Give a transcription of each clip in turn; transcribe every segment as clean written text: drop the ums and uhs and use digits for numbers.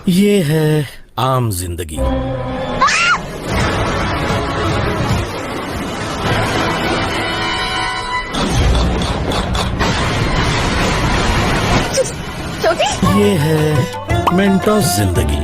ये है आम जिंदगी। ये है मेंटोस जिंदगी।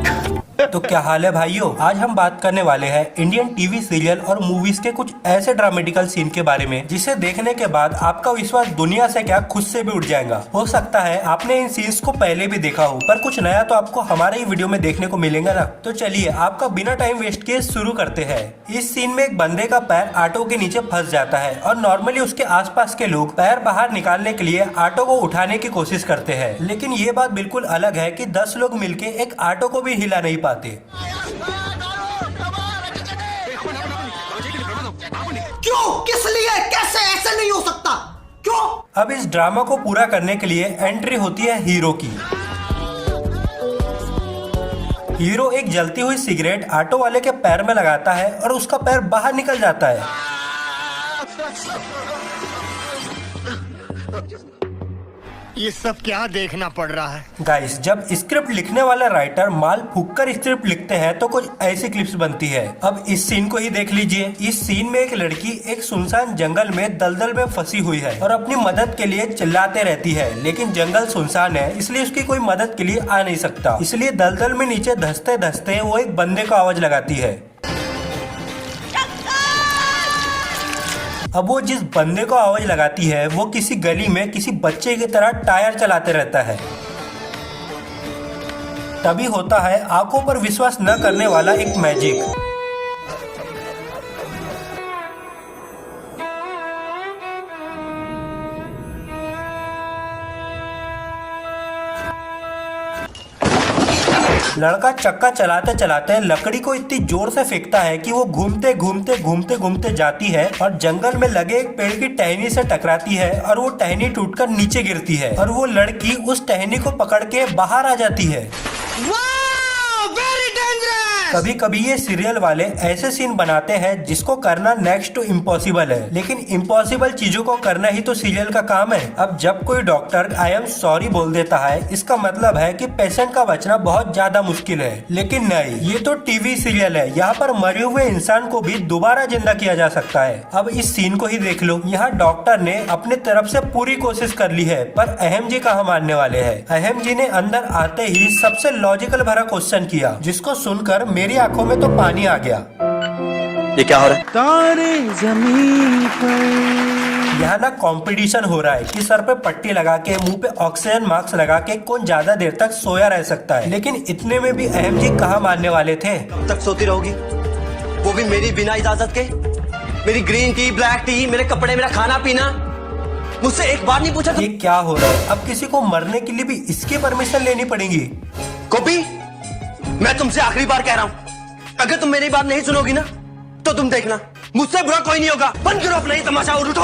तो क्या हाल है भाइयों, आज हम बात करने वाले हैं इंडियन टीवी सीरियल और मूवीज के कुछ ऐसे ड्रामेटिकल सीन के बारे में जिसे देखने के बाद आपका विश्वास दुनिया से क्या खुद से भी उठ जाएगा। हो सकता है आपने इन सीन्स को पहले भी देखा हो, पर कुछ नया तो आपको हमारे ही वीडियो में देखने को मिलेगा ना। तो चलिए आपका बिना टाइम वेस्ट किए शुरू करते हैं। इस सीन में एक बंदे का पैर ऑटो के नीचे फंस जाता है और नॉर्मली उसके आसपास के लोग पैर बाहर निकालने के लिए ऑटो को उठाने की कोशिश करते हैं, लेकिन ये बात बिल्कुल अलग है कि 10 लोग मिलके एक ऑटो को भी हिला नहीं पाते। क्यों? किस लिए? कैसे? ऐसे नहीं हो सकता। क्यों? अब इस ड्रामा को पूरा करने के लिए एंट्री होती है हीरो की। हीरो एक जलती हुई सिगरेट ऑटो वाले के पैर में लगाता है और उसका पैर बाहर निकल जाता है। ये सब क्या देखना पड़ रहा है? गाइस, जब स्क्रिप्ट लिखने वाला राइटर माल फूककर स्क्रिप्ट लिखते हैं तो कुछ ऐसी क्लिप्स बनती है। अब इस सीन को ही देख लीजिए। इस सीन में एक लड़की एक सुनसान जंगल में दलदल में फंसी हुई है और अपनी मदद के लिए चिल्लाते रहती है, लेकिन जंगल सुनसान है इसलिए उसकी कोई मदद के लिए आ नहीं सकता। इसलिए दलदल में नीचे धंसते धंसते वो एक बंदे को आवाज लगाती है। अब वो जिस बंदे को आवाज लगाती है वो किसी गली में किसी बच्चे की तरह टायर चलाते रहता है। तभी होता है आंखों पर विश्वास न करने वाला एक मैजिक। लड़का चक्का चलाते चलाते लकड़ी को इतनी जोर से फेंकता है कि वो घूमते घूमते घूमते घूमते जाती है और जंगल में लगे एक पेड़ की टहनी से टकराती है और वो टहनी टूटकर नीचे गिरती है और वो लड़की उस टहनी को पकड़ के बाहर आ जाती है। कभी कभी ये सीरियल वाले ऐसे सीन बनाते हैं जिसको करना नेक्स्ट टू इम्पॉसिबल है, लेकिन इम्पॉसिबल चीजों को करना ही तो सीरियल का काम है। अब जब कोई डॉक्टर आई एम सॉरी बोल देता है, इसका मतलब है कि पेशेंट का बचना बहुत ज्यादा मुश्किल है, लेकिन नहीं, ये तो टीवी सीरियल है। यहाँ पर मरे हुए इंसान को भी दोबारा जिंदा किया जा सकता है। अब इस सीन को ही देख लो। यहाँ डॉक्टर ने अपने तरफ से पूरी कोशिश कर ली है, पर अहम जी कहाँ मानने वाले है। अहम जी ने अंदर आते ही सबसे लॉजिकल भरा क्वेश्चन किया, जिसको सुनकर मेरी आंखों में तो पानी आ गया। ये क्या हो रहा है? तारे जमीन पर। यहाँ ना कंपटीशन हो रहा है कि सर पे पट्टी लगा के मुंह पे ऑक्सीजन मास्क लगा के कौन ज्यादा देर तक सोया रह सकता है, लेकिन इतने में भी अहम जी कहाँ मानने वाले थे। कब तक सोती रहोगी, वो भी मेरी बिना इजाजत के? मेरी ग्रीन टी, ब्लैक टी, मेरे कपड़े, मेरा खाना पीना, मुझसे एक बार नहीं पूछा? ये क्या हो रहा है? अब किसी को मरने के लिए भी इसकी परमिशन लेनी पड़ेगी। कॉपी, मैं तुमसे आखिरी बार कह रहा हूँ, अगर तुम मेरी बात नहीं सुनोगी ना तो तुम देखना मुझसे बुरा कोई नहीं होगा। बंद करो अपना ही तमाशा और उठो।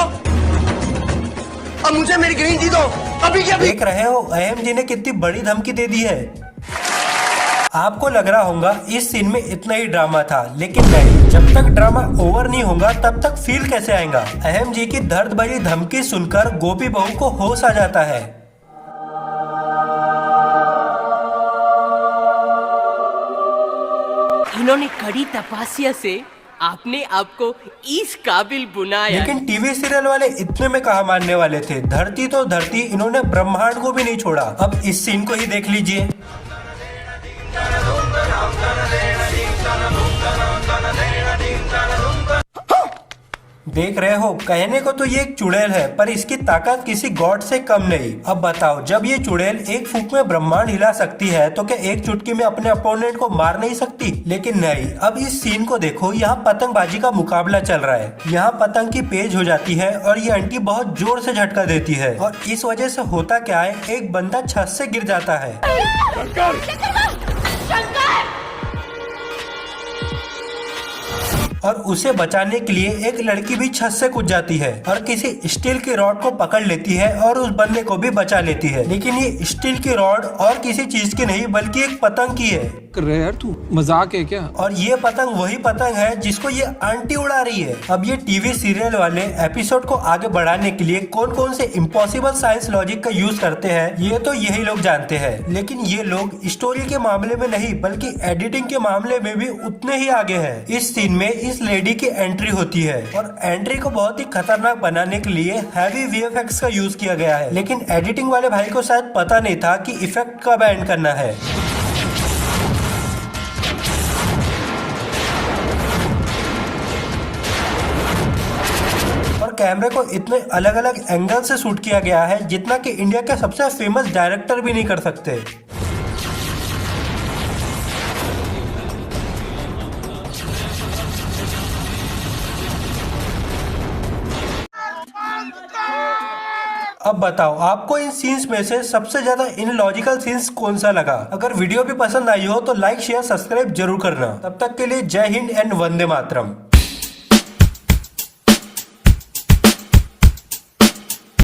अब मुझे मेरी ग्रीन टी दो अभी के अभी। देख रहे हो अहम जी ने कितनी बड़ी धमकी दे दी है। आपको लग रहा होगा इस सीन में इतना ही ड्रामा था, लेकिन नहीं, जब तक ड्रामा ओवर नहीं होगा तब तक फील कैसे आएगा। अहम जी की दर्द भरी धमकी सुनकर गोपी बहू को होश आ जाता है। इन्होंने कड़ी तपस्या से आपने आपको इस काबिल बनाया। लेकिन टीवी सीरियल वाले इतने में कहा मानने वाले थे। धरती तो धरती, इन्होंने ब्रह्मांड को भी नहीं छोड़ा। अब इस सीन को ही देख लीजिए। देख रहे हो, कहने को तो ये एक चुड़ैल है, पर इसकी ताकत किसी गॉड से कम नहीं। अब बताओ, जब ये चुड़ैल एक फूंक में ब्रह्मांड हिला सकती है तो क्या एक चुटकी में अपने अपोनेंट को मार नहीं सकती? लेकिन नहीं। अब इस सीन को देखो, यहाँ पतंगबाजी का मुकाबला चल रहा है। यहाँ पतंग की पेज हो जाती है और ये आंटी बहुत जोर से झटका देती है और इस वजह से होता क्या है, एक बंदा छत से गिर जाता है। और उसे बचाने के लिए एक लड़की भी छत से कूद जाती है और किसी स्टील की रॉड को पकड़ लेती है और उस बंदे को भी बचा लेती है। लेकिन ये स्टील की रॉड और किसी चीज की नहीं बल्कि एक पतंग की है। कर रहे यार तू, मजाक है क्या? और ये पतंग वही पतंग है जिसको ये आंटी उड़ा रही है। अब ये टीवी सीरियल वाले एपिसोड को आगे बढ़ाने के लिए कौन कौन से इम्पॉसिबल साइंस लॉजिक का यूज करते हैं ये तो यही लोग जानते हैं। लेकिन ये लोग स्टोरी के मामले में नहीं बल्कि एडिटिंग के मामले में भी उतने ही आगे हैं। इस सीन में इस लेडी की एंट्री होती है और एंट्री को बहुत ही खतरनाक बनाने के लिए हैवी वीएफएक्स का यूज किया गया है। लेकिन एडिटिंग वाले भाई को शायद पता नहीं था कि इफेक्ट कब एंड करना है। और कैमरे को इतने अलग अलग एंगल से शूट किया गया है जितना कि इंडिया के सबसे फेमस डायरेक्टर भी नहीं कर सकते। अब बताओ आपको इन सीन्स में से सबसे ज्यादा इनलॉजिकल सीन्स कौन सा लगा? अगर वीडियो भी पसंद आई हो तो लाइक शेयर सब्सक्राइब जरूर करना। तब तक के लिए जय हिंद एंड वंदे मातरम।